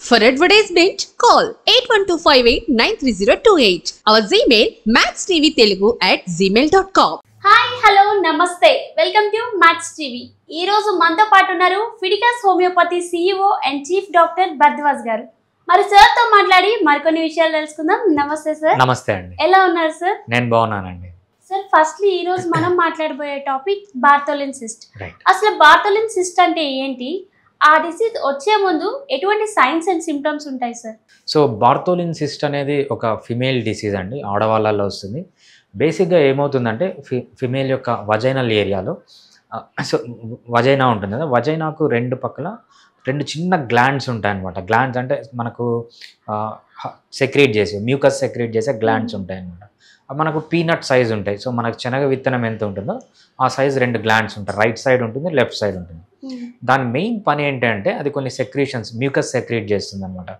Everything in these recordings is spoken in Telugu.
For advertisement, call 8125893028. Our Gmail maxtvtelugu@gmail.com. Hi hello namaste welcome to Max TV. ఈ రోజు మనతో పాటు ఉన్నారు ఫిడికాస్ homeopathy CEO and chief doctor Bharadwaj గారు. మరి సార్ తో మాట్లాడి మరికొన్ని విషయాలు తెలుసుకుందాం. నమస్తే సార్. నమస్తే అండి. ఎలా ఉన్నారు సార్? నేను బాగున్నానండి. సార్ ఫస్ట్లీ ఈ రోజు మనం మాట్లాడబోయే టాపిక్ బార్తోలిన్ సిస్ట్. రైట్. అసలు బార్తోలిన్ సిస్ట్ అంటే ఏంటి? ఆ డిసీజ్ వచ్చే ముందు ఎటువంటి సైన్స్ అండ్ సిమ్టమ్స్ ఉంటాయి సార్? సో బార్తోలిన్ సిస్ట్ అనేది ఒక ఫిమేల్ డిసీజ్ అండి, ఆడవాళ్ళలో వస్తుంది. బేసిక్గా ఏమవుతుందంటే ఫిమేల్ యొక్క వజైనల్ ఏరియాలో సో వజైనా ఉంటుంది కదా, వజైనాకు రెండు పక్కల రెండు చిన్న గ్లాండ్స్ ఉంటాయి అన్నమాట. గ్లాండ్స్ అంటే మనకు సెక్రేట్ చేసే మ్యూకస్ సెక్రేట్ చేసే గ్లాండ్స్ ఉంటాయి అన్నమాట. మనకు పీనట్ సైజ్ ఉంటాయి. సో మనకు శనగ విత్తనం ఎంత ఉంటుందో ఆ సైజ్ రెండు గ్లాండ్స్ ఉంటాయి. రైట్ సైడ్ ఉంటుంది, లెఫ్ట్ సైడ్ ఉంటుంది. దాని మెయిన్ పని ఏంటంటే అది కొన్ని సెక్రీషన్స్ మ్యూకస్ సెక్రీట్ చేస్తుంది అనమాట.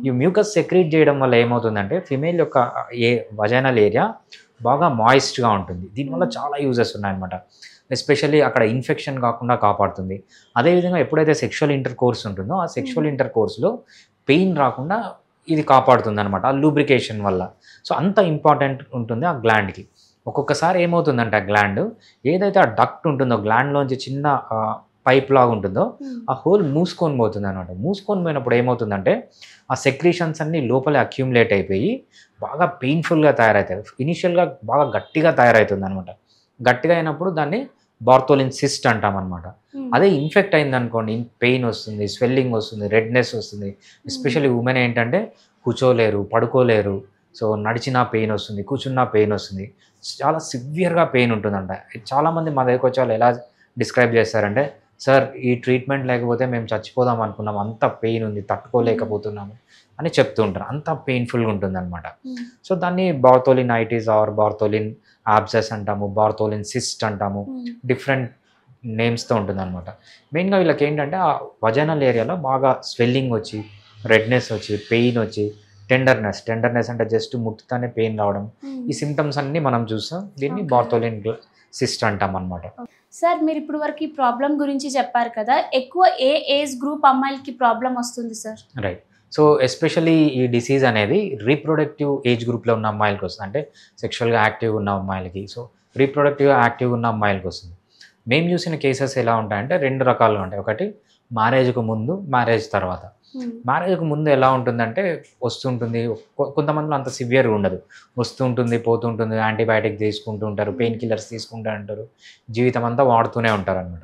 ఈ మ్యూకస్ సెక్రీట్ చేయడం వల్ల ఏమవుతుందంటే ఫిమేల్ యొక్క వజైనల్ ఏరియా బాగా మాయిస్ట్గా ఉంటుంది. దీనివల్ల చాలా యూజెస్ ఉన్నాయన్నమాట. ఎస్పెషల్లీ అక్కడ ఇన్ఫెక్షన్ కాకుండా కాపాడుతుంది. అదేవిధంగా ఎప్పుడైతే సెక్షువల్ ఇంటర్ కోర్స్ ఉంటుందో ఆ సెక్షువల్ ఇంటర్ కోర్స్లో పెయిన్ రాకుండా ఇది కాపాడుతుంది అనమాట, ఆ లూబ్రికేషన్ వల్ల. సో అంత ఇంపార్టెంట్ ఉంటుంది ఆ గ్లాండ్కి. ఒక్కొక్కసారి ఏమవుతుందంటే ఆ గ్లాండ్ ఏదైతే ఆ డక్ట్ ఉంటుందో గ్లాండ్లోంచి చిన్న పైప్ లాగా ఉంటుందో ఆ హోల్ మూసుకొని పోతుంది అనమాట. మూసుకొని పోయినప్పుడు ఏమవుతుందంటే ఆ సెక్రీషన్స్ అన్నీ లోపలే అక్యూములేట్ అయిపోయి బాగా పెయిన్ఫుల్గా తయారవుతాయి. ఇనిషియల్గా బాగా గట్టిగా తయారవుతుంది అనమాట. గట్టిగా అయినప్పుడు దాన్ని బార్తోలిన్ సిస్ట్ అంటాం అనమాట. అదే ఇన్ఫెక్ట్ అయింది అనుకోండి, పెయిన్ వస్తుంది, స్వెల్లింగ్ వస్తుంది, రెడ్నెస్ వస్తుంది. ఎస్పెషల్లీ ఉమెన్ ఏంటంటే కూర్చోలేరు, పడుకోలేరు. సో నడిచినా పెయిన్ వస్తుంది, కూర్చున్నా పెయిన్ వస్తుంది, చాలా సివియర్గా పెయిన్ ఉంటుందంట. చాలామంది మా దగ్గరకు వచ్చే వాళ్ళు ఎలా డిస్క్రైబ్ చేస్తారంటే, సార్ ఈ ట్రీట్మెంట్ లేకపోతే మేము చచ్చిపోదాం అనుకున్నాం, అంత పెయిన్ ఉంది, తట్టుకోలేకపోతున్నాము అని చెప్తూ ఉంటారు. అంత పెయిన్ఫుల్గా ఉంటుంది అనమాట. సో దాన్ని బార్తోలినైటిస్ ఆర్ బార్తోలిన్ ఆబ్సెస్ అంటాము, బార్తోలిన్ సిస్ట్ అంటాము, డిఫరెంట్ నేమ్స్తో ఉంటుంది అనమాట. మెయిన్గా వీళ్ళకి ఏంటంటే ఆ వజైనల్ ఏరియాలో బాగా స్వెల్లింగ్ వచ్చి, రెడ్నెస్ వచ్చి, పెయిన్ వచ్చి, టెండర్నెస్ అంటే జస్ట్ ముట్టుతానే పెయిన్ రావడం, ఈ సిమ్టమ్స్ అన్నీ మనం చూస్తాం. దీన్ని బార్తోలిన్ సిస్ట్ అంటాం అనమాట. సార్ మీరు ఇప్పుడు వరకు ఈ ప్రాబ్లం గురించి చెప్పారు కదా, ఎక్కువ ఏ ఏజ్ గ్రూప్ అమ్మాయిలకి ప్రాబ్లం వస్తుంది సార్? రైట్. సో ఎస్పెషల్లీ ఈ డిసీజ్ అనేది రీప్రొడక్టివ్ ఏజ్ గ్రూప్లో ఉన్న అమ్మాయిలకి వస్తుంది, అంటే సెక్షువల్గా యాక్టివ్గా ఉన్న అమ్మాయిలకి. సో రీప్రొడక్టివ్గా యాక్టివ్గా ఉన్న అమ్మాయిలకి వస్తుంది. మేము చూసిన కేసెస్ ఎలా ఉంటాయంటే రెండు రకాలుగా ఉంటాయి. ఒకటి మ్యారేజ్కు ముందు, మ్యారేజ్ తర్వాత. మ్యారేజ్కు ముందు ఎలా ఉంటుందంటే వస్తుంటుంది, కొంతమందిలో అంత సివియర్గా ఉండదు, వస్తుంటుంది, పోతుంటుంది, యాంటీబయాటిక్ తీసుకుంటూ ఉంటారు, పెయిన్ కిల్లర్స్ తీసుకుంటూ ఉంటారు, జీవితం అంతా వాడుతూనే ఉంటారు అనమాట.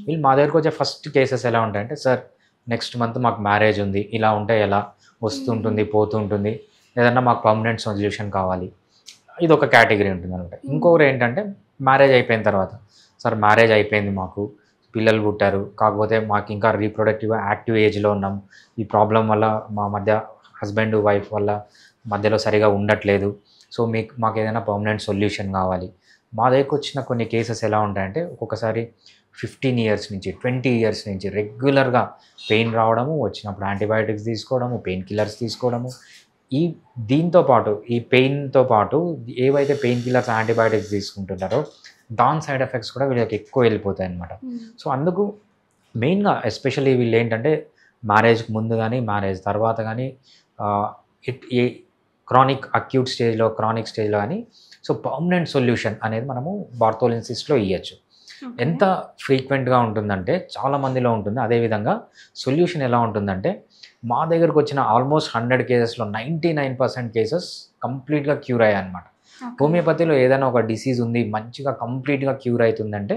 వీళ్ళు మా దగ్గరకు వచ్చే ఫస్ట్ కేసెస్ ఎలా ఉంటాయంటే, సార్ నెక్స్ట్ మంత్ మాకు మ్యారేజ్ ఉంది, ఇలా ఉంటే ఎలా, వస్తుంటుంది, పోతుంటుంది, ఏదన్నా మాకు పర్మనెంట్ సొల్యూషన్ కావాలి, ఇది ఒక కేటగిరీ ఉంటుంది అనమాట. ఇంకొకరు ఏంటంటే మ్యారేజ్ అయిపోయిన తర్వాత, సార్ మ్యారేజ్ అయిపోయింది, మాకు పిల్లలు పుట్టారు, కాకపోతే మాకు ఇంకా రీప్రొడక్టివ్ యాక్టివ్ ఏజ్లో ఉన్నాం, ఈ ప్రాబ్లం వల్ల మా మధ్య హస్బెండ్ వైఫ్ వల్ల మధ్యలో సరిగా ఉండట్లేదు, సో మాకు ఏదైనా పర్మనెంట్ సొల్యూషన్ కావాలి. మా దగ్గరకు వచ్చిన కొన్ని కేసెస్ ఎలా ఉంటాయంటే ఒక్కొక్కసారి 15 ఇయర్స్ నుంచి 20 ఇయర్స్ నుంచి రెగ్యులర్గా పెయిన్ రావడము, వచ్చినప్పుడు యాంటీబయాటిక్స్ తీసుకోవడము, పెయిన్ కిల్లర్స్ తీసుకోవడము, దీంతో పాటు ఈ పెయిన్తో పాటు ఏవైతే పెయిన్ కిల్లర్స్ యాంటీబయాటిక్స్ తీసుకుంటున్నారో దాని సైడ్ ఎఫెక్ట్స్ కూడా వీళ్ళకి ఎక్కువ వెళ్ళిపోతాయి అన్నమాట. సో అందుకు మెయిన్గా ఎస్పెషల్లీ వీళ్ళు ఏంటంటే మ్యారేజ్కి ముందు కానీ మ్యారేజ్ తర్వాత కానీ ఏ క్రానిక్ అక్యూట్ స్టేజ్లో, క్రానిక్ స్టేజ్లో కానీ సో పర్మనెంట్ సొల్యూషన్ అనేది మనము బార్తోలిన్ సిస్ట్లో ఇవ్వచ్చు. ఎంత ఫ్రీక్వెంట్గా ఉంటుందంటే చాలా మందిలో ఉంటుంది. అదేవిధంగా సొల్యూషన్ ఎలా ఉంటుందంటే మా దగ్గరకు వచ్చిన ఆల్మోస్ట్ 100 కేసెస్లో 99% కేసెస్ కంప్లీట్గా క్యూర్ అయ్యాయి అనమాట. హోమియోపతిలో ఏదైనా ఒక డిసీజ్ ఉంది మంచిగా కంప్లీట్గా క్యూర్ అవుతుందంటే,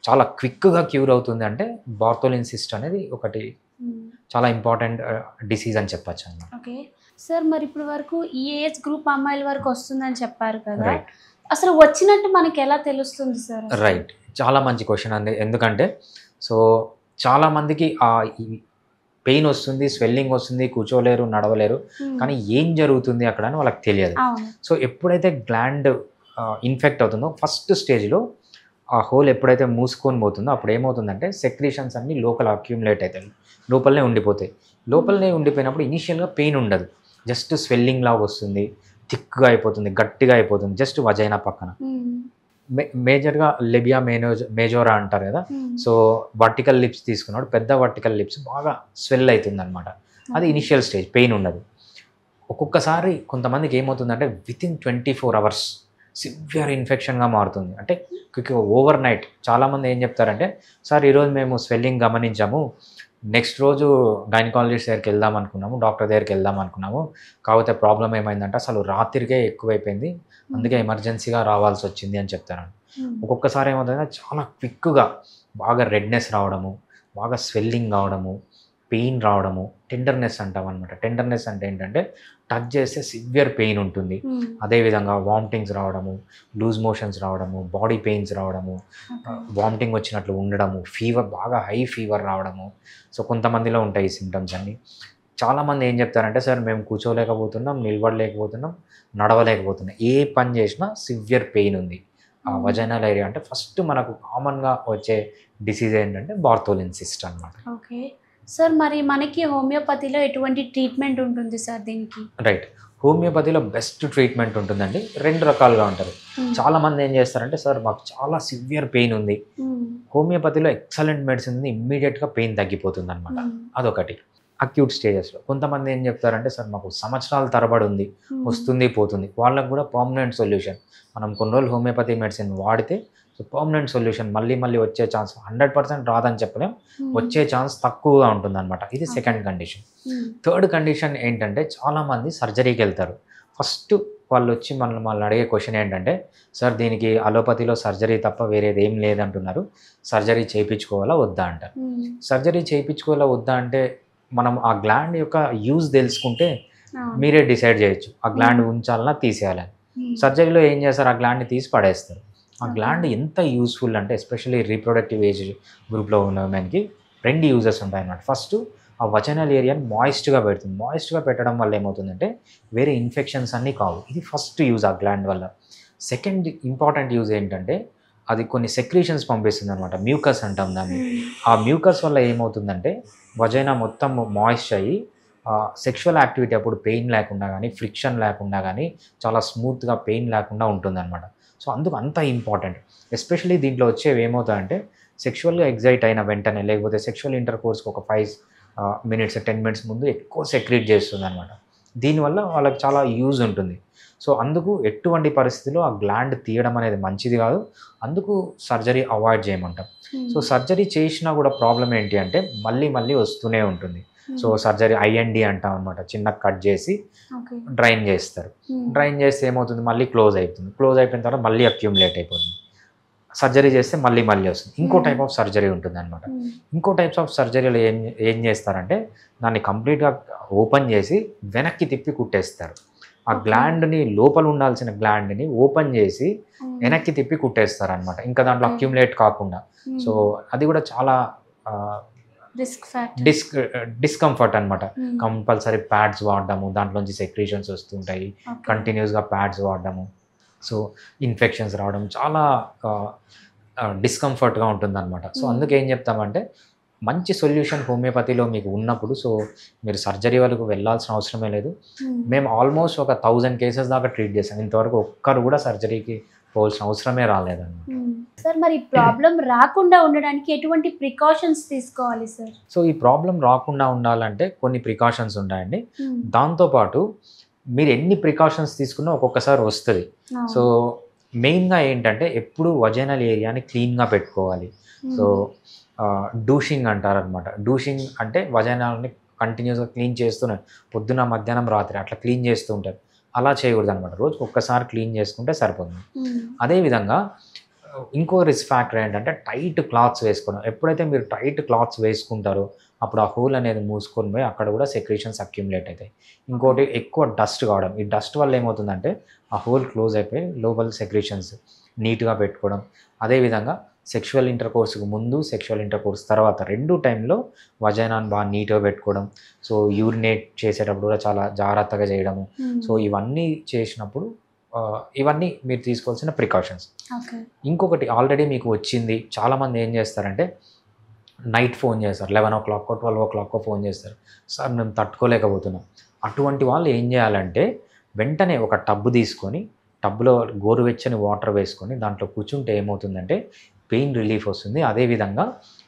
చాలా క్విక్గా క్యూర్ అవుతుంది అంటే బార్తోలిన్ సిస్ట్ అనేది ఒకటి చాలా ఇంపార్టెంట్ డిసీజ్ అని చెప్పచ్చు అన్నమాట. ఓకే సార్, మరి ఇప్పుడు వరకు ఈ ఏజ్ గ్రూప్ అమ్మాయిల వరకు వస్తుందని చెప్పారు కదా, అసలు వచ్చినట్టు మనకి ఎలా తెలుస్తుంది సార్? రైట్, చాలా మంచి క్వశ్చన్ అండి. ఎందుకంటే సో చాలామందికి పెయిన్ వస్తుంది, స్వెల్లింగ్ వస్తుంది, కూర్చోలేరు, నడవలేరు, కానీ ఏం జరుగుతుంది అక్కడ అని వాళ్ళకి తెలియదు. సో ఎప్పుడైతే గ్లాండ్ ఇన్ఫెక్ట్ అవుతుందో ఫస్ట్ స్టేజ్లో ఆ హోల్ ఎప్పుడైతే మూసుకొని పోతుందో అప్పుడు ఏమవుతుందంటే సెక్రీషన్స్ అన్నీ లోపల అక్యూములేట్ అవుతాయి, లోపలనే ఉండిపోతాయి. లోపలనే ఉండిపోయినప్పుడు ఇనీషియల్గా పెయిన్ ఉండదు, జస్ట్ స్వెల్లింగ్ లాగా వస్తుంది, థిక్గా అయిపోతుంది, గట్టిగా అయిపోతుంది, జస్ట్ వజైనా పక్కన. మేజర్గా లెబియా మేజోరా అంటారు కదా. సో వర్టికల్ లిప్స్ తీసుకున్నాడు, పెద్ద వర్టికల్ లిప్స్ బాగా స్వెల్ అవుతుంది అనమాట. అది ఇనిషియల్ స్టేజ్, పెయిన్ ఉండదు. ఒక్కొక్కసారి కొంతమందికి ఏమవుతుందంటే వితిన్ 24 అవర్స్ సివియర్ ఇన్ఫెక్షన్గా మారుతుంది. అంటే ఓవర్ నైట్ చాలామంది ఏం చెప్తారంటే, సార్ ఈరోజు మేము స్వెల్లింగ్ గమనించాము, నెక్స్ట్ రోజు గైనకాలజిస్ట్ దగ్గరికి వెళ్దాం అనుకున్నాము, డాక్టర్ దగ్గరికి వెళ్దాం అనుకున్నాము, కాకపోతే ప్రాబ్లం ఏమైందంటే అసలు రాత్రికే ఎక్కువైపోయింది, అందుకే ఎమర్జెన్సీగా రావాల్సి వచ్చింది అని చెప్తాను. ఒక్కొక్కసారి ఏమవుతుందంటే చాలా క్విక్గా బాగా రెడ్నెస్ రావడము, బాగా స్వెల్లింగ్ కావడము, పెయిన్ రావడము, టెండర్నెస్ అంటాం అనమాట. టెండర్నెస్ అంటే ఏంటంటే టచ్ చేస్తే సివియర్ పెయిన్ ఉంటుంది. అదేవిధంగా వామిటింగ్స్ రావడము, లూజ్ మోషన్స్ రావడము, బాడీ పెయిన్స్ రావడము, వామిటింగ్ వచ్చినట్లు ఉండడము, ఫీవర్ బాగా హై ఫీవర్ రావడము. సో కొంతమందిలో ఉంటాయి ఈ సిమ్టమ్స్ అన్నీ. చాలామంది ఏం చెప్తారంటే, సార్ మేము కూర్చోలేకపోతున్నాం, నిలబడలేకపోతున్నాం, నడవలేకపోతున్నాం, ఏ పని చేసినా సివియర్ పెయిన్ ఉంది. ఆ వజైనల్ ఏరియా అంటే ఫస్ట్ మనకు కామన్గా వచ్చే డిసీజ్ ఏంటంటే బార్థోలిన్ సిస్ట్ అనమాట. ఓకే సార్, మరి మనకి హోమియోపతిలో ఎటువంటి ట్రీట్మెంట్ ఉంటుంది సార్ దీనికి? రైట్, హోమియోపతిలో బెస్ట్ ట్రీట్మెంట్ ఉంటుందండి. 2 రకాలుగా ఉంటుంది. చాలామంది ఏం చేస్తారంటే, సార్ మాకు చాలా సివియర్ పెయిన్ ఉంది, హోమియోపతిలో ఎక్సలెంట్ మెడిసిన్ ఉంది, ఇమ్మీడియట్గా పెయిన్ తగ్గిపోతుంది అనమాట. అదొకటి. అక్యూట్ స్టేజెస్లో కొంతమంది ఏం చెప్తారంటే, సార్ మాకు సంవత్సరాల తరబడి ఉంది, వస్తుంది పోతుంది, వాళ్ళకు కూడా పర్మనెంట్ సొల్యూషన్. మనం కొన్ని రోజులు హోమియోపతి మెడిసిన్ వాడితే పర్మనెంట్ సొల్యూషన్, మళ్ళీ వచ్చే ఛాన్స్ 100% రాదని చెప్పలేం, వచ్చే ఛాన్స్ తక్కువగా ఉంటుంది అనమాట. ఇది సెకండ్ కండిషన్. థర్డ్ కండిషన్ ఏంటంటే, చాలామంది సర్జరీకి వెళ్తారు. ఫస్ట్ వాళ్ళు వచ్చి మళ్ళీ అడిగే క్వశ్చన్ ఏంటంటే, సార్ దీనికి అలోపతిలో సర్జరీ తప్ప వేరేది ఏం లేదంటున్నారు, సర్జరీ చేయించుకోవాలా వద్దా అంటారు. సర్జరీ చేయించుకోవాలా వద్దా అంటే మనం ఆ గ్లాండ్ యొక్క యూజ్ తెలుసుకుంటే మీరే డిసైడ్ చేయొచ్చు, ఆ గ్లాండ్ ఉంచాలన్నా తీసేయాలని. సర్జరీలో ఏం చేస్తారు, ఆ గ్లాండ్ని తీసి పడేస్తారు. ఆ గ్లాండ్ ఎంత యూస్ఫుల్ అంటే, ఎస్పెషల్లీ రీప్రొడక్టివ్ ఏజ్ గ్రూప్లో ఉన్న ఉమెన్కి 2 యూజెస్ ఉంటాయి అన్నమాట. ఫస్ట్, ఆ వజైనల్ ఏరియాని మాయిస్ట్గా పెడుతుంది. మాయిస్ట్గా పెట్టడం వల్ల ఏమవుతుందంటే వేరే ఇన్ఫెక్షన్స్ అన్నీ కావు. ఇది ఫస్ట్ యూజ్ ఆ గ్లాండ్ వల్ల. సెకండ్ ఇంపార్టెంట్ యూజ్ ఏంటంటే, అది కొన్ని సెక్రీషన్స్ పంపిస్తుంది అనమాట, మ్యూకస్ అంటాం దాన్ని. ఆ మ్యూకస్ వల్ల ఏమవుతుందంటే వజైనా మొత్తం మాయిస్ట్ అయ్యి సెక్షువల్ యాక్టివిటీ అప్పుడు పెయిన్ లేకుండా కానీ, ఫ్రిక్షన్ లేకుండా కానీ, చాలా స్మూత్గా పెయిన్ లేకుండా ఉంటుందన్నమాట. సో అందుకు అంత ఇంపార్టెంట్. ఎస్పెషల్లీ దీంట్లో వచ్చేవి ఏమవుతాయంటే, సెక్షువల్గా ఎగ్జైట్ అయిన వెంటనే, లేకపోతే సెక్షువల్ ఇంటర్కోర్స్కి ఒక 5 minutes 10 minutes ముందు ఎక్కువ సెక్రీట్ చేస్తుంది అనమాట. దీనివల్ల వాళ్ళకి చాలా యూజ్ ఉంటుంది. సో అందుకు ఎటువంటి పరిస్థితిలో ఆ గ్లాండ్ తీయడం అనేది మంచిది కాదు, అందుకు సర్జరీ అవాయిడ్ చేయమంటాం. సో సర్జరీ చేసినా కూడా ప్రాబ్లం ఏంటి అంటే మళ్ళీ వస్తూనే ఉంటుంది. సో సర్జరీ ఐఎన్డి అంటాం అనమాట, చిన్న కట్ చేసి డ్రైన్ చేస్తారు. డ్రైన్ చేస్తే ఏమవుతుంది, మళ్ళీ క్లోజ్ అయిపోతుంది. క్లోజ్ అయిపోయిన తర్వాత మళ్ళీ అక్యూములేట్ అయిపోతుంది. సర్జరీ చేస్తే మళ్ళీ వస్తుంది. ఇంకో టైప్ ఆఫ్ సర్జరీ ఉంటుంది అనమాట. ఇంకో టైప్స్ ఆఫ్ సర్జరీలో ఏం చేస్తారంటే, దాన్ని కంప్లీట్గా ఓపెన్ చేసి వెనక్కి తిప్పి కుట్టేస్తారు. ఆ గ్లాండ్ని, లోపల ఉండాల్సిన గ్లాండ్ని ఓపెన్ చేసి వెనక్కి తిప్పి కుట్టేస్తారు అనమాట, ఇంకా దాంట్లో అక్యూములేట్ కాకుండా. సో అది కూడా చాలా డిస్కంఫర్ట్ అనమాట. కంపల్సరీ ప్యాడ్స్ వాడడము, దాంట్లోంచి సెక్రీషన్స్ వస్తుంటాయి, కంటిన్యూస్గా ప్యాడ్స్ వాడడము, సో ఇన్ఫెక్షన్స్ రావడం చాలా డిస్కంఫర్ట్గా ఉంటుందన్నమాట. సో అందుకే ఏం చెప్తామంటే, మంచి సొల్యూషన్ హోమియోపతిలో మీకు ఉన్నప్పుడు, సో మీరు సర్జరీ వరకు వెళ్ళాల్సిన అవసరమే లేదు. మేము ఆల్మోస్ట్ ఒక 1000 కేసెస్ దాకా ట్రీట్ చేసాం. ఇంతవరకు ఒక్కరు కూడా సర్జరీకి పోవాల్సిన అవసరమే రాలేదన్నమాట. సార్, మరి ప్రాబ్లం రాకుండా ఉండడానికి ఎటువంటి ప్రికాషన్స్ తీసుకోవాలి సార్? సో ఈ ప్రాబ్లం రాకుండా ఉండాలంటే కొన్ని ప్రికాషన్స్ ఉంటాయండి. దాంతోపాటు మీరు ఎన్ని ప్రికాషన్స్ తీసుకున్నా ఒక్కొక్కసారి వస్తుంది. సో మెయిన్గా ఏంటంటే, ఎప్పుడు వజైనల్ ఏరియాని క్లీన్గా పెట్టుకోవాలి. సో డూషింగ్ అంటారనమాట. డూషింగ్ అంటే వజైనాలని కంటిన్యూస్గా క్లీన్ చేస్తూనే, పొద్దున మధ్యాహ్నం రాత్రి అట్లా క్లీన్ చేస్తూ ఉంటారు. అలా చేయకూడదు అనమాట, రోజుకి ఒక్కసారి క్లీన్ చేసుకుంటే సరిపోతుంది. అదేవిధంగా ఇంకో రిస్క్ ఫ్యాక్టర్ ఏంటంటే టైట్ క్లాత్స్ వేసుకోవడం. ఎప్పుడైతే మీరు టైట్ క్లాత్స్ వేసుకుంటారో అప్పుడు ఆ హోల్ అనేది మూసుకొని పోయి అక్కడ కూడా సెక్రీషన్స్ అక్యుములేట్ అవుతాయి. ఇంకోటి ఎక్కువ డస్ట్ కావడం. ఈ డస్ట్ వల్ల ఏమవుతుందంటే ఆ హోల్ క్లోజ్ అయిపోయి లోపల సెక్రీషన్స్ నీట్గా పెట్టుకోవడం. అదేవిధంగా సెక్షువల్ ఇంటర్కోర్స్కి ముందు, సెక్షువల్ ఇంటర్కోర్స్ తర్వాత 2 టైంలో వజైనాన్ని బాగా నీట్గా పెట్టుకోవడం. సో యూరినేట్ చేసేటప్పుడు కూడా చాలా జాగ్రత్తగా చేయడము. సో ఇవన్నీ చేసినప్పుడు ఇవన్నీ మీరు తీసుకోవాల్సిన ప్రికాషన్స్. ఇంకొకటి, ఆల్రెడీ మీకు వచ్చింది, చాలామంది ఏం చేస్తారంటే నైట్ ఫోన్ చేస్తారు, 11 o'clock 12 o'clock ఫోన్ చేస్తారు, సార్ మేము తట్టుకోలేకపోతున్నాం. అటువంటి వాళ్ళు ఏం చేయాలంటే వెంటనే ఒక టబ్బు తీసుకొని, టబ్లో గోరువెచ్చని వాటర్ వేసుకొని దాంట్లో కూర్చుంటే ఏమవుతుందంటే పెయిన్ రిలీఫ్ వస్తుంది. అదేవిధంగా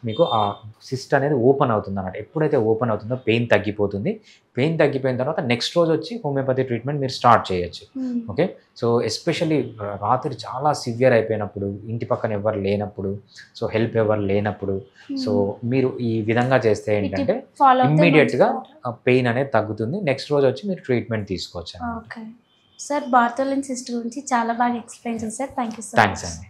మీకు ఆ సిస్ట్ అనేది ఓపెన్ అవుతుంది అన్నమాట. ఎప్పుడైతే ఓపెన్ అవుతుందో పెయిన్ తగ్గిపోతుంది. పెయిన్ తగ్గిపోయిన తర్వాత నెక్స్ట్ రోజు వచ్చి హోమియోపతి ట్రీట్మెంట్ మీరు స్టార్ట్ చేయొచ్చు. ఓకే. సో ఎస్పెషల్లీ రాత్రి చాలా సివియర్ అయిపోయినప్పుడు, ఇంటి పక్కన ఎవరు లేనప్పుడు, సో హెల్ప్ ఎవరు లేనప్పుడు, సో మీరు ఈ విధంగా చేస్తే ఏంటంటే ఇమ్మీడియట్గా పెయిన్ అనేది తగ్గుతుంది. నెక్స్ట్ రోజు వచ్చి మీరు ట్రీట్మెంట్ తీసుకోవచ్చు. ఓకే సార్, బార్తోలిన్ సిస్ట్ గురించి చాలా బాగా ఎక్స్ప్లెయిన్ చేశారు. Thank you sir. థ్యాంక్స్ అండి.